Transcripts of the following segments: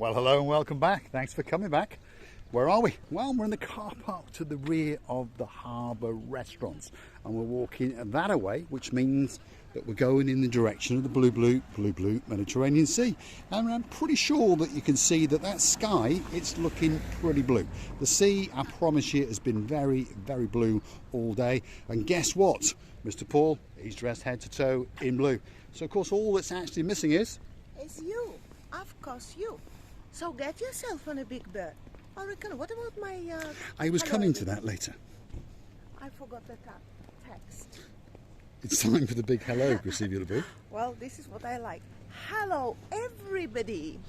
Well, hello and welcome back. Thanks for coming back. Where are we? Well, we're in the car park to the rear of the harbour restaurants, and we're walking that away, which means that we're going in the direction of the blue Mediterranean Sea. And I'm pretty sure that you can see that sky, it's looking pretty blue. The sea, I promise you, has been very, very blue all day. And guess what? Mr. Paul, he's dressed head to toe in blue. So, of course, all that's actually missing is... It's you. Of course, you. So get yourself on a big bird. Marika, what about my... I was coming to that later. I forgot the text. It's time for the big hello, Chrissy. Well, this is what I like. Hello, everybody.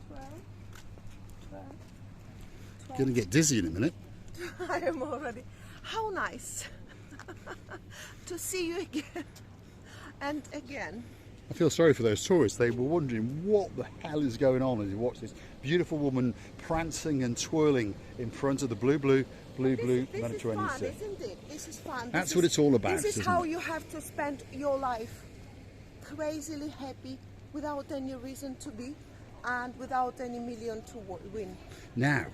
12. Gonna get dizzy in a minute. I am already. How nice to see you again and again. I feel sorry for those tourists. They were wondering what the hell is going on as you watch this beautiful woman prancing and twirling in front of the blue Mediterranean Sea. This is fun, isn't it? This is fun. That's what it's all about. This is how you have to spend your life, crazily happy, without any reason to be, and without any million to win. Now,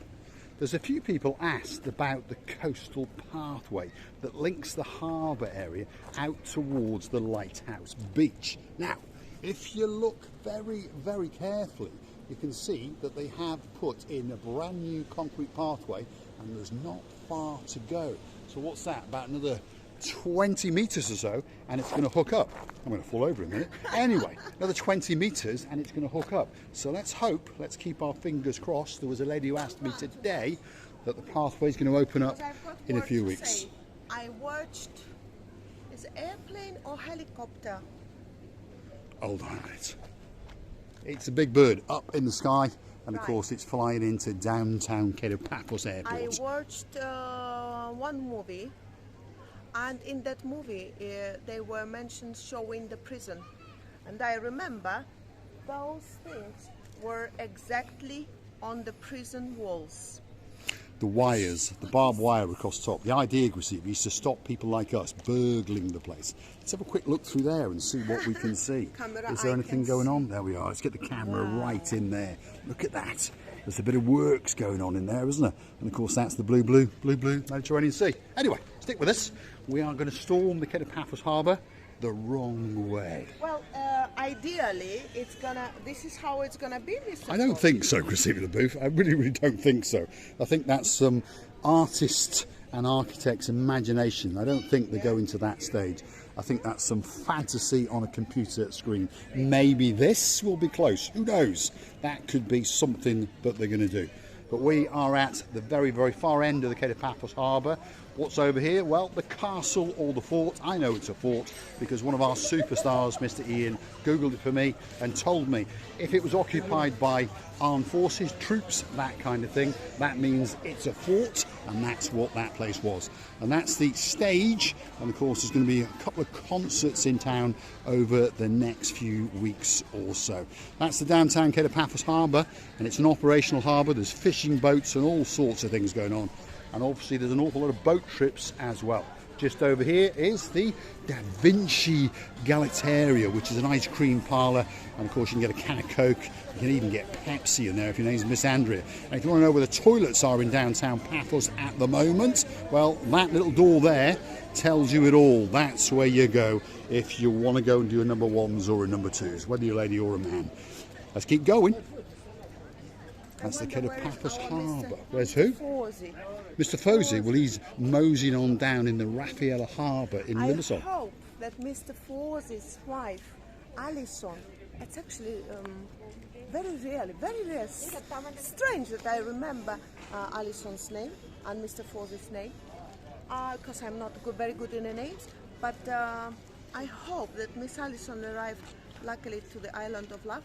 there's a few people asked about the coastal pathway that links the harbour area out towards the lighthouse beach. Now, if you look very, very carefully, you can see that they have put in a brand new concrete pathway, and there's not far to go. So what's that? About another 20 metres or so, and it's going to hook up. I'm going to fall over in a minute. Anyway, another 20 metres and it's going to hook up. So let's keep our fingers crossed. There was a lady who asked me today that the pathway is going to open up in a few weeks. I watched, is it airplane or helicopter? Hold on a minute. It's a big bird up in the sky, and of course it's flying into downtown Kato Paphos Airport. I watched one movie, and in that movie they were mentioned showing the prison, and I remember those things were exactly on the prison walls. The wires, the barbed wire across the top. The idea, Gracie, is to stop people like us burgling the place. Let's have a quick look through there and see what we can see. Is there anything going on? There we are. Let's get the camera right in there. Look at that. There's a bit of works going on in there, isn't there? And of course that's the blue Mediterranean Sea. Anyway, stick with us. We are going to storm the Kato Paphos Harbour the wrong way. Well, ideally, this is how it's gonna be, Mr. I don't think so, Chrissy Booth. I really don't think so. I think that's some artist and architect's imagination. I don't think they're going to that stage. I think that's some fantasy on a computer screen. Maybe this will be close. Who knows? That could be something that they're going to do. But we are at the very, very far end of the Kato Paphos Harbour. What's over here? Well, the castle or the fort. I know it's a fort because one of our superstars, Mr. Ian, Googled it for me and told me if it was occupied by armed forces, troops, that kind of thing, that means it's a fort, and that's what that place was. And that's the stage, and of course there's going to be a couple of concerts in town over the next few weeks or so. That's the downtown Kato Paphos Harbour, and it's an operational harbour. There's fishing boats and all sorts of things going on. And obviously there's an awful lot of boat trips as well. Just over here is the Da Vinci Galateria, which is an ice cream parlour, and of course you can get a can of Coke. You can even get Pepsi in there if your name's Miss Andrea. And if you want to know where the toilets are in downtown Paphos at the moment, well, that little door there tells you it all. That's where you go if you want to go and do a number ones or a number twos, whether you're a lady or a man. Let's keep going. That's the Kato Paphos Harbour. Where's who? Mr. Fosey. Well, he's moseying on down in the Raffaella Harbour in Limassol. I hope that Mr. Fosey's wife, Alison, it's actually very rare. Strange that I remember Alison's name and Mr. Fosey's name, because I'm not very good in the names. But I hope that Miss Alison arrived luckily to the island of love,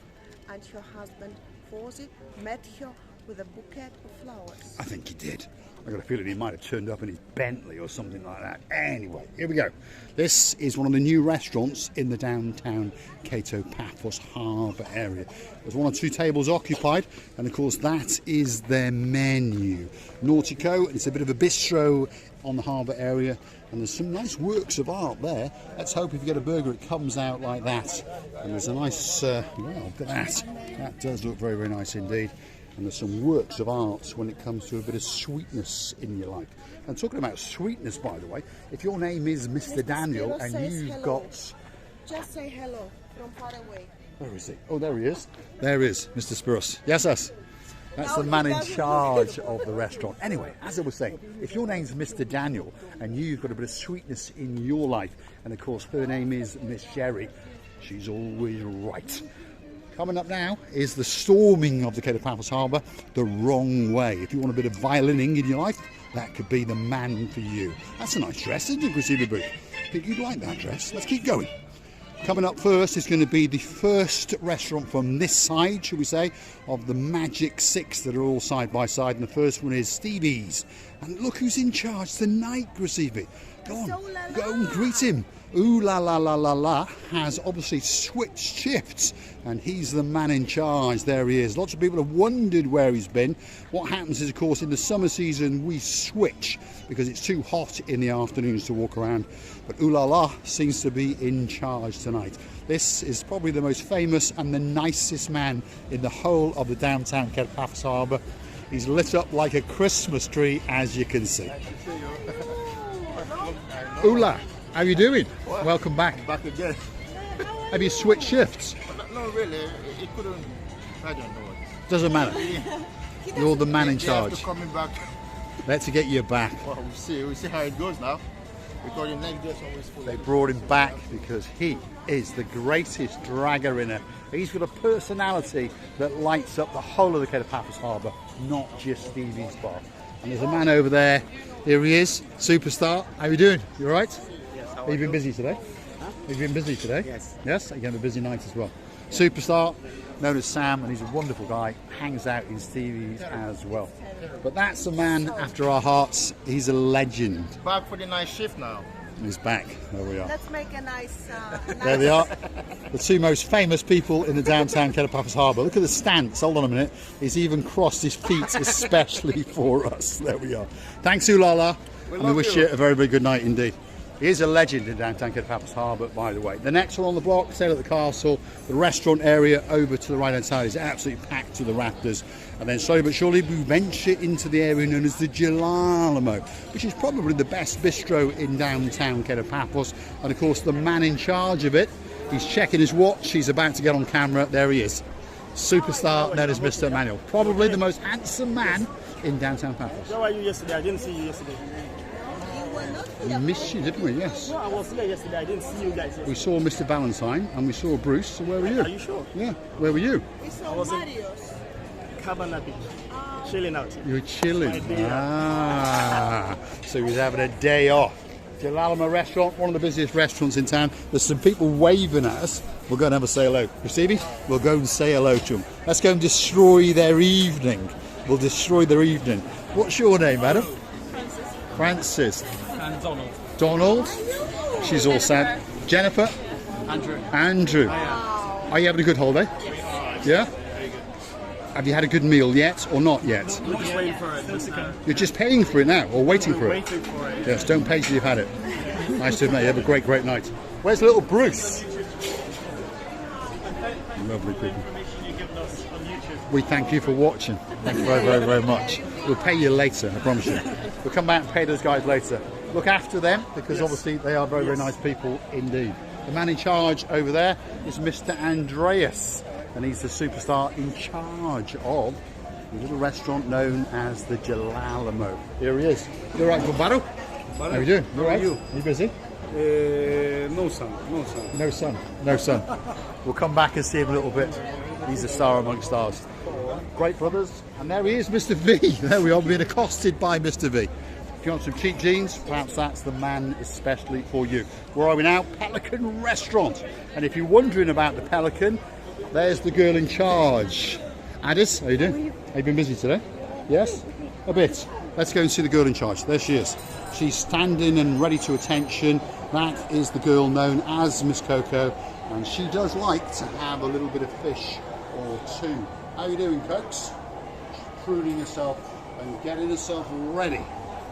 and her husband Fosey met her with a bouquet of flowers. I think he did. I got a feeling he might have turned up in his Bentley or something like that. Anyway, here we go. This is one of the new restaurants in the downtown Kato Paphos Harbour area. There's 1 or 2 tables occupied, and of course that is their menu. Nautico, it's a bit of a bistro on the harbour area, and there's some nice works of art there. Let's hope if you get a burger it comes out like that. And there's a nice, well, look at that. That does look very, very nice indeed. And there's some works of art when it comes to a bit of sweetness in your life. And talking about sweetness, by the way, if your name is Mr. Daniel and you've got... Just say hello from far away. Where is he? Oh, there he is. There is Mr. Spiros. Yes, us. That's the man in charge of the restaurant. Anyway, as I was saying, if your name's Mr. Daniel and you've got a bit of sweetness in your life, and of course her name is Miss Sherry, she's always right. Coming up now is the storming of the Kato Paphos Harbour the wrong way. If you want a bit of violining in your life, that could be the man for you. That's a nice dress, isn't it, Christina Booth? I think you'd like that dress. Let's keep going. Coming up first is going to be the first restaurant from this side, shall we say, of the Magic 6 that are all side by side. And the first one is Stevie's. And look who's in charge tonight, Gracievi. Go on, go and greet him. Ooh La La La La La has obviously switched shifts, and he's the man in charge. There he is. Lots of people have wondered where he's been. What happens is, of course, in the summer season we switch because it's too hot in the afternoons to walk around. But Ooh La La seems to be in charge tonight. This is probably the most famous and the nicest man in the whole of the downtown Kato Paphos Harbour. He's lit up like a Christmas tree, as you can see. Ooh La. How are you doing? What? Welcome back. Back again. Have you switched shifts? No, really. It couldn't. I don't know. Doesn't matter. You're the man in They have charge. to coming back. Let's get you back. Well, we'll see. We'll see how it goes now. Because the next day is always full. They brought him back because he is the greatest dragger in it. He's got a personality that lights up the whole of the Kato Paphos Harbour, not just Stevie's bar. And there's a man over there. Here he is, superstar. How are you doing? You all right? Have you been busy today? Have you been busy today? Yes. Yes? You're going to have a busy night as well. Superstar, known as Sam, and he's a wonderful guy. Hangs out in Stevie's as well. But that's a man after our hearts. He's a legend. Back for the night shift now. He's back. There we are. Let's make a nice... There they are. The two most famous people in the downtown Kato Paphos Harbour. Look at the stance. Hold on a minute. He's even crossed his feet especially for us. There we are. Thanks, Ooh La La. And we wish you a very, very good night indeed. He is a legend in downtown Kato Paphos Harbour, by the way. The next one on the block, Sail at the Castle, the restaurant area over to the right-hand side is absolutely packed to the rafters. And then slowly but surely we venture into the area known as the Jalaalamo, which is probably the best bistro in downtown Kato Paphos. And of course, the man in charge of it, he's checking his watch. He's about to get on camera. There he is. Superstar known as Mr. Manuel. Probably the most handsome man in downtown Paphos. Where were you yesterday? I didn't see you yesterday. We missed you, didn't we? Yes. No, I was here yesterday. I didn't see you guys yesterday. We saw Mr. Valentine and we saw Bruce. So where were you? Are you sure? Yeah. Where were you? We saw was in- Mario's. Cabana Beach. Chilling out. You were chilling. My day So he was having a day off. Jalaalamo restaurant, one of the busiest restaurants in town. There's some people waving at us. We'll go and have a say hello. Stevie, we'll go and say hello to them. Let's go and destroy their evening. We'll destroy their evening. What's your name, madam? Francis. And Donald. Donald. She's all sad. Jennifer. Andrew. Are you having a good holiday? Yeah? Have you had a good meal yet or not yet? We're just waiting for it. You're just paying for it now or waiting for it? Waiting for it. Yes, don't pay till you've had it. Nice to meet you. Have a great, great night. Where's little Bruce? Lovely people. We thank you for watching. Thank you very, very, very much. We'll pay you later, I promise you. We'll come back and pay those guys later. Look after them because obviously they are very, very nice people indeed. The man in charge over there is Mr. Andreas, and he's the superstar in charge of the little restaurant known as the Jalaalamo. Here he is. You all right, Gobaro? How are you doing? You all right? Are you busy? No sun. No sun. No sun. We'll come back and see him a little bit. He's a star amongst stars. Great brothers. And there he is, Mr. V. There we are, being accosted by Mr. V. If you want some cheap jeans, perhaps that's the man especially for you. Where are we now? Pelican Restaurant. And if you're wondering about the Pelican, there's the girl in charge. Addis, how you doing? Have you been busy today? Yes? A bit. Let's go and see the girl in charge. There she is. She's standing and ready to attention. That is the girl known as Miss Coco, and she does like to have a little bit of fish or two. How are you doing, Cokes? She's pruning herself and getting herself ready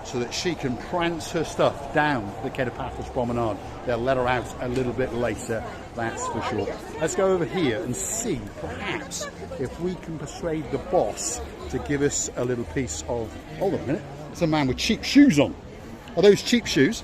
so that she can prance her stuff down the Kato Paphos promenade. They'll let her out a little bit later, that's for sure. Let's go over here and see, perhaps, if we can persuade the boss to give us a little piece of... Hold on a minute. It's a man with cheap shoes on. Are those cheap shoes?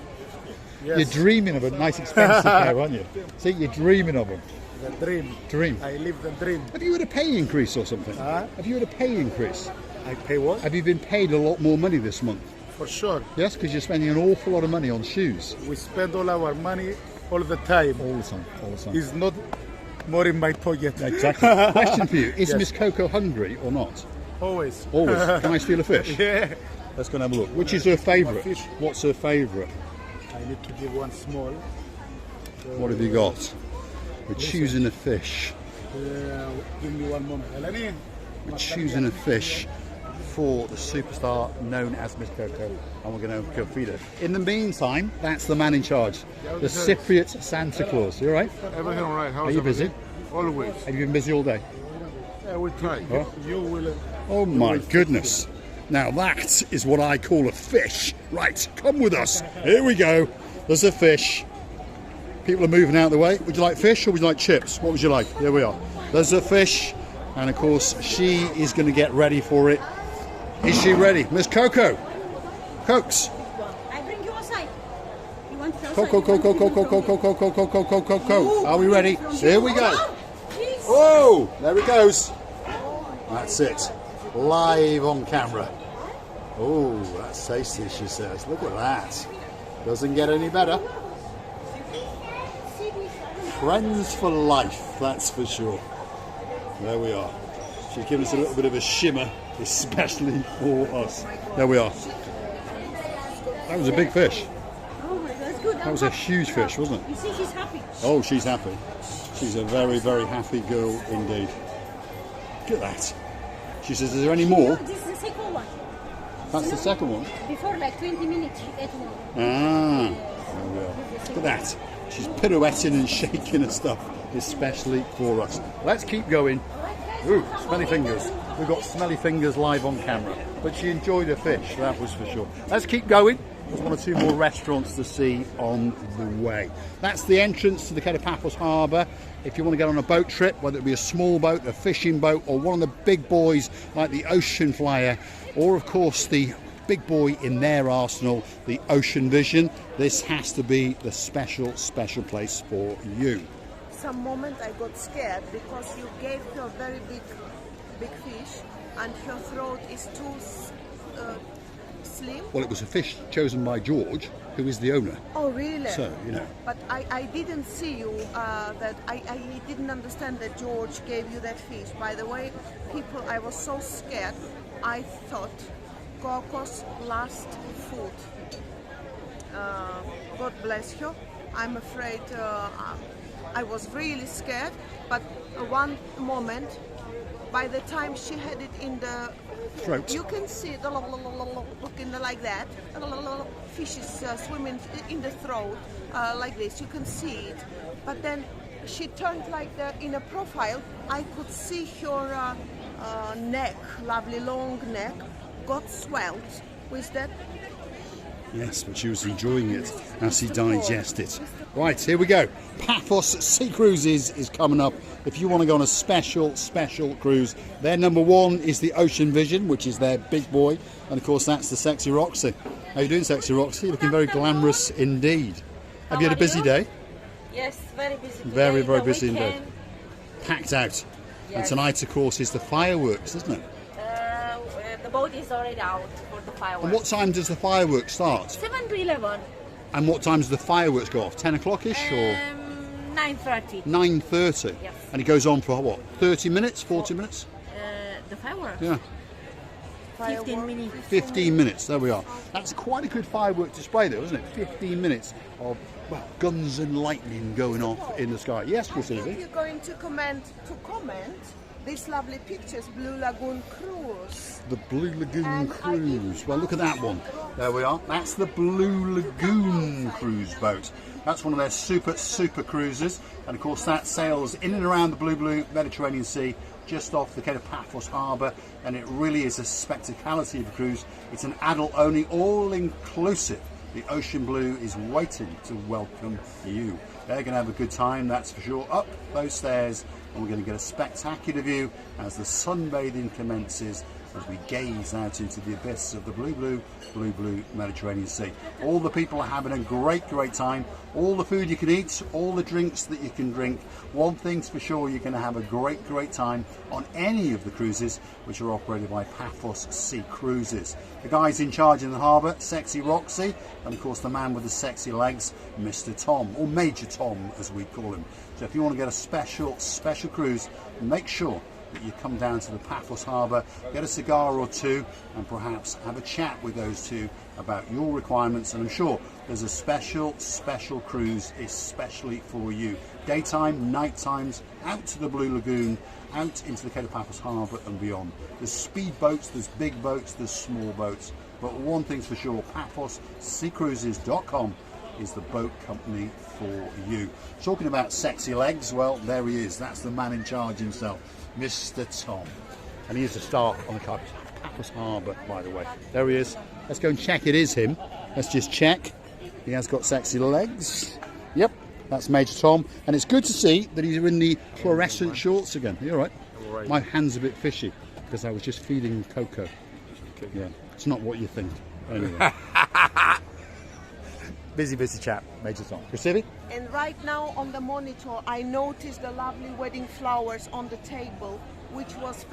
Yes. You're dreaming of a nice expensive pair, aren't you? See, you're dreaming of them. The dream. Dream. I live the dream. Have you had a pay increase or something? Huh? Have you had a pay increase? I pay what? Have you been paid a lot more money this month? For sure. Yes, because you're spending an awful lot of money on shoes. We spend all our money all the time. All the time, all the time. It's not more in my pocket. Exactly. Question for you, is Yes. Miss Coco hungry or not? Always. Always. Can I steal a fish? Yeah. Let's go and have a look. Which is her favourite? Fish. What's her favourite? I need to give one small. What have you got? We're choosing a fish. Give me one moment. Eleni? We're choosing a fish for the superstar known as Miss Coco, and we're going to go feed her. In the meantime, that's the man in charge, the Cypriot Santa Claus. You all right? Everything all right? How's Are you busy? everything? Always. Have you been busy all day? I will try. Huh? You will. Oh my goodness. Now that is what I call a fish. Right, come with us. Here we go. There's a fish. People are moving out of the way. Would you like fish or would you like chips? What would you like? Here we are. There's a fish. And of course, she is going to get ready for it. Is she ready? Miss Coco. Cokes. I bring you outside. You want to Coco, Coco, Coco, Coco, Coco, Coco, Coco, Coco. Are we ready? Here we go. Please. Whoa, there it goes. That's it. Live on camera. Oh, that's tasty, she says. Look at that. Doesn't get any better. Friends for life, that's for sure. There we are. She's given us a little bit of a shimmer, especially for us. There we are. That was a big fish. Oh my God, that's good. That was a huge fish, wasn't it? You see, she's happy. Oh, she's happy. She's a very, very happy girl indeed. Look at that. She says, is there any more? No, this is the second one. That's the second one. Before like 20 minutes, she ate one. Ah, there we are. Look at that. She's pirouetting and shaking her stuff, especially for us. Let's keep going. Ooh, smelly fingers. We've got smelly fingers live on camera. But she enjoyed her fish, that was for sure. Let's keep going. There's one or two more restaurants to see on the way. That's the entrance to the Kato Paphos Harbour. If you want to get on a boat trip, whether it be a small boat, a fishing boat, or one of the big boys like the Ocean Flyer, or of course the big boy in their arsenal, the Ocean Vision, this has to be the special, special place for you. Some moment I got scared because you gave her very big fish and her throat is too slim. Well, it was a fish chosen by George, who is the owner. Oh really? So, you know. But I didn't see you, that I didn't understand that George gave you that fish. By the way, people, I was so scared. I thought Coco's last food. God bless her. I'm afraid I was really scared, but one moment, by the time she had it in the Throat. you can see the looking like that. Fishes swimming in the throat like this. You can see it, but then she turned like in a profile. I could see her neck, lovely long neck, got swelled with that. Yes, but she was enjoying it as she digested. Right, here we go. Paphos Sea Cruises is coming up. If you want to go on a special cruise, their number one is the Ocean Vision, which is their big boy. And of course, that's the Sexy Roxy. How are you doing, Sexy Roxy? You're looking very glamorous indeed. Have you had a busy day? Yes, very busy. Very, today, very the busy indeed. weekend. Packed out. And Yes. tonight, of course, is the fireworks, isn't it? The boat is already out for the fireworks. And what time does the fireworks start? 7 to 11. And what time does the fireworks go off? 10 o'clock-ish or 9:30. 9:30? Yes. And it goes on for what, 30 minutes, 40 minutes? The fireworks. Yeah. 15 minutes. 15 minutes, there we are. That's quite a good firework display though, isn't it? 15 minutes of guns and lightning going off in the sky. Yes, If Chrissy. you're going to comment, these lovely pictures, Blue Lagoon Cruise. The Blue Lagoon And I Cruise. think- Well, look at that one. There we are. That's the Blue Lagoon cruise boat. That's one of their super cruises. And of course that sails in and around the blue Mediterranean Sea, just off the Kato Paphos Harbour. And it really is a spectacality of a cruise. It's an adult only, all inclusive. The Ocean Blue is waiting to welcome you. They're going to have a good time, that's for sure. Up those stairs, and we're going to get a spectacular view as the sunbathing commences, as we gaze out into the abyss of the blue Mediterranean Sea. All the people are having a great time. All the food you can eat, all the drinks that you can drink. One thing's for sure, you're going to have a great time on any of the cruises which are operated by Paphos Sea Cruises. The guys in charge in the harbour, Sexy Roxy, and of course the man with the sexy legs, Mr. Tom, or Major Tom as we call him. So if you want to get a special cruise, make sure that you come down to the Paphos Harbour, get a cigar or two, and perhaps have a chat with those two about your requirements. And I'm sure there's a special cruise especially for you. Daytime, night times, out to the Blue Lagoon, out into the Kato Paphos Harbour and beyond. There's speed boats, there's big boats, there's small boats. But one thing's for sure, PaphosSeaCruises.com is the boat company for you. Talking about sexy legs, well, there he is. That's the man in charge himself, Mr. Tom. And he is the star on the Kato Paphos Harbour, by the way. There he is. Let's go and check it is him. Let's just check. He has got sexy legs. Yep, that's Major Tom. And it's good to see that he's in the fluorescent shorts again. Are you all right? All right. My hand's a bit fishy because I was just feeding Coco. Yeah, it's not what you think. Anyway. Busy chap, Major Tom. Receiving? And right now on the monitor, I noticed the lovely wedding flowers on the table, which was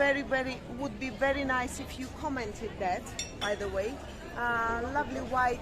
would be very nice if you commented that, by the way. Lovely white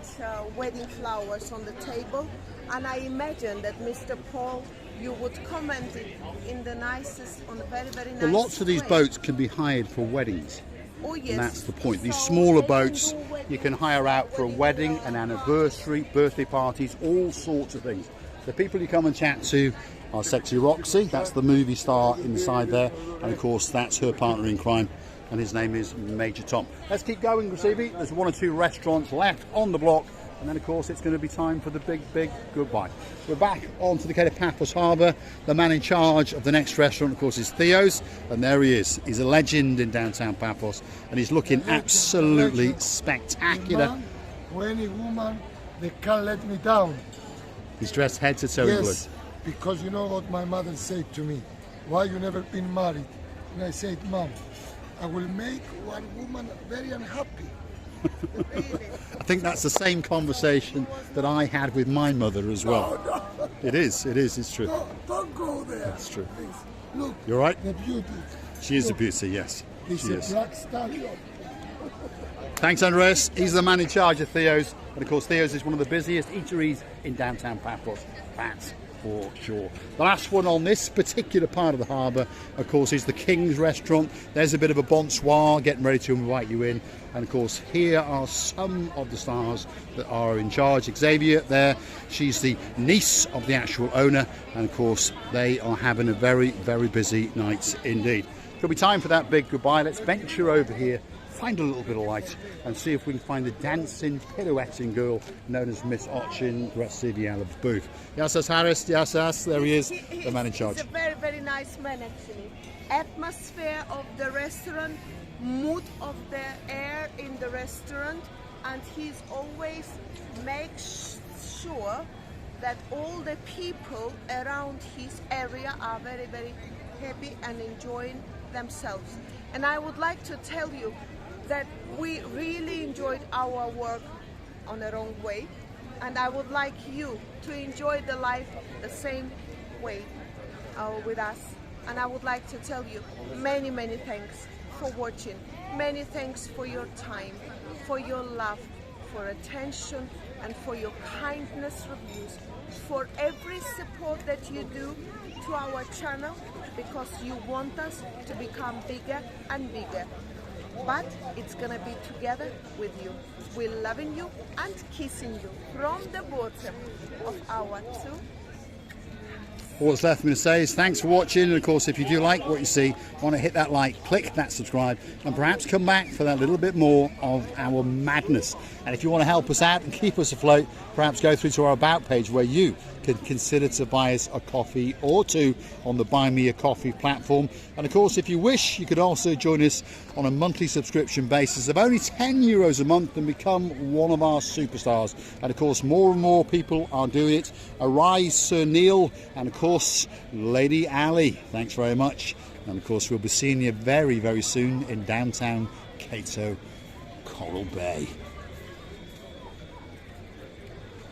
wedding flowers on the table. And I imagine that Mr. Paul, you would comment it in the nicest, on a very nice Well, lots of these way. boats can be hired for weddings. Oh, yes. And that's the point. These So smaller they can boats do wedding- you can hire out for a wedding, an anniversary, birthday parties, all sorts of things. The people you come and chat to are Sexy Roxy, that's the movie star inside there, and of course that's her partner in crime, and his name is Major Tom. Let's keep going, Gracebe. There's 1 or 2 restaurants left on the block, and then of course it's going to be time for the big goodbye. We're back onto the Kato Paphos Harbour. The man in charge of the next restaurant, of course, is Theo's, and there he is. He's a legend in downtown Paphos, and he's looking absolutely spectacular. Man, or any woman, they can't let me down. He's dressed head to toe in blue. Yes, because you know what my mother said to me. Why you never been married? And I said, Mom, I will make one woman very unhappy. I think that's the same conversation that I had with my mother as well. No, It is, it's true. no, don't go there. That's true. Please. Look, You're right. the beauty. She is a beauty, yes. It's She a is. black stallion. Thanks, Andres. He's the man in charge of Theo's. And of course, Theo's is one of the busiest eateries in downtown Paphos. That's for sure. The last one on this particular part of the harbour, of course, is the King's Restaurant. There's a bit of a bonsoir getting ready to invite you in. And of course, here are some of the stars that are in charge. Xavier there, she's the niece of the actual owner. And of course, they are having a very busy night indeed. It'll be time for that big goodbye. Let's venture over here, find a little bit of light, and see if we can find the dancing, pirouetting girl known as Miss Ochin Graciviala's booth. Yassas Harris, Yassas, there he is, the man in charge. He's a very nice man, actually. Atmosphere of the restaurant, mood of the air in the restaurant, and he's always makes sure that all the people around his area are very happy and enjoying themselves. And I would like to tell you that we really enjoyed our work on our own way, and I would like you to enjoy the life the same way with us. And I would like to tell you many thanks for watching, many thanks for your time, for your love, for attention, and for your kindness reviews, for every support that you do to our channel, because you want us to become bigger and bigger. But it's gonna be together with you. We're loving you and kissing you from the bottom of our 2 hearts. All that's left for me to say is thanks for watching, and of course if you do like what you see, want to hit that like, click that subscribe, and perhaps come back for that little bit more of our madness. And if you want to help us out and keep us afloat, perhaps go through to our About page where you can consider to buy us a coffee or two on the Buy Me a Coffee platform. And of course, if you wish, you could also join us on a monthly subscription basis of only €10 a month and become one of our superstars. And of course, more and more people are doing it. Arise, Sir Neil, and of course, Lady Ali. Thanks very much. And of course, we'll be seeing you very, very soon in downtown Kato, Coral Bay.